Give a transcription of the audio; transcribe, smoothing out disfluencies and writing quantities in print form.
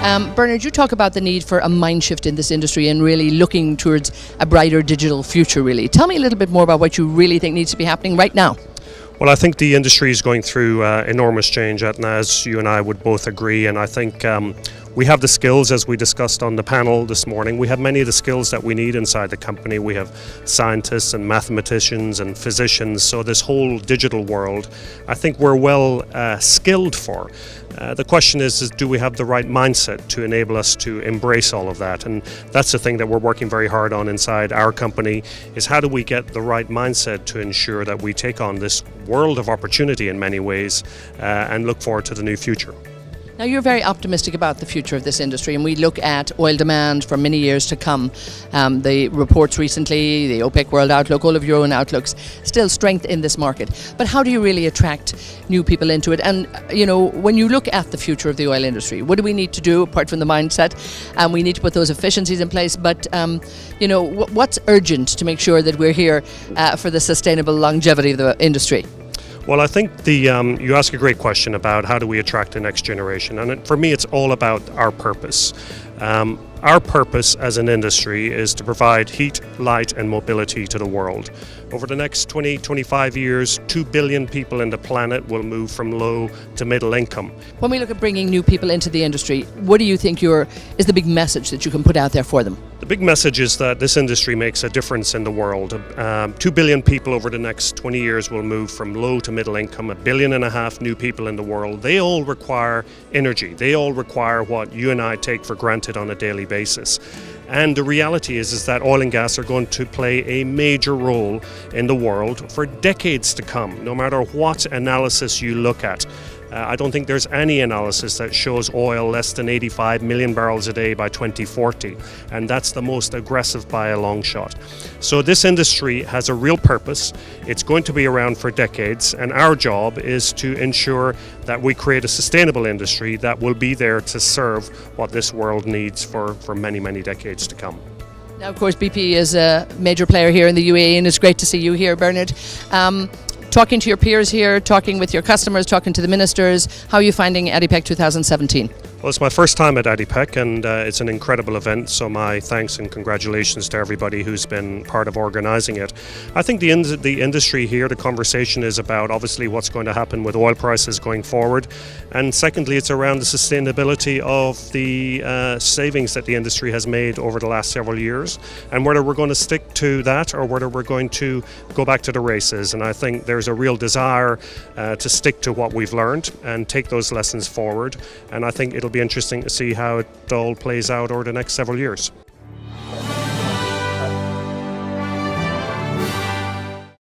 Bernard, you talk about the need for a mind shift in this industry and really looking towards a brighter digital future, really. Tell me a little bit more about what you really think needs to be happening right now. Well, I think the industry is going through enormous change, Eithne, as you and I would both agree, and I think we have the skills, as we discussed on the panel this morning. We have many of the skills that we need inside the company. We have scientists and mathematicians and physicians, so this whole digital world, I think we're well skilled for. The question is do we have the right mindset to enable us to embrace all of that? And that's the thing that we're working very hard on inside our company, is how do we get the right mindset to ensure that we take on this world of opportunity in many ways and look forward to the new future. Now, you're very optimistic about the future of this industry, and we look at oil demand for many years to come. The reports recently, the OPEC World Outlook, all of your own outlooks, still strength in this market. But how do you really attract new people into it? And, you know, when you look at the future of the oil industry, what do we need to do apart from the mindset? We need to put those efficiencies in place. But, you know, what's urgent to make sure that we're here for the sustainable longevity of the industry? Well, I think you ask a great question about how do we attract the next generation, and for me it's all about our purpose. Our purpose as an industry is to provide heat, light and mobility to the world. Over the next 20-25 years, 2 billion people in the planet will move from low to middle income. When we look at bringing new people into the industry, what do you think is the big message that you can put out there for them? The big message is that this industry makes a difference in the world. 2 billion people over the next 20 years will move from low to middle income, 1.5 billion new people in the world. They all require energy. They all require what you and I take for granted on a daily basis. And the reality is that oil and gas are going to play a major role in the world for decades to come, no matter what analysis you look at. I don't think there's any analysis that shows oil less than 85 million barrels a day by 2040, and that's the most aggressive by a long shot. So this industry has a real purpose. It's going to be around for decades, and our job is to ensure that we create a sustainable industry that will be there to serve what this world needs for many, many decades to come. Now, of course, BP is a major player here in the UAE, and it's great to see you here, Bernard. Talking to your peers here, talking with your customers, talking to the ministers, how are you finding ADIPEC 2017? Well, it's my first time at ADIPEC, and it's an incredible event, so my thanks and congratulations to everybody who's been part of organising it. I think the industry here, the conversation is about obviously what's going to happen with oil prices going forward, and secondly it's around the sustainability of the savings that the industry has made over the last several years, and whether we're going to stick to that or whether we're going to go back to the races. And I think there's a real desire to stick to what we've learned and take those lessons forward, and I think it'll be interesting to see how it all plays out over the next several years.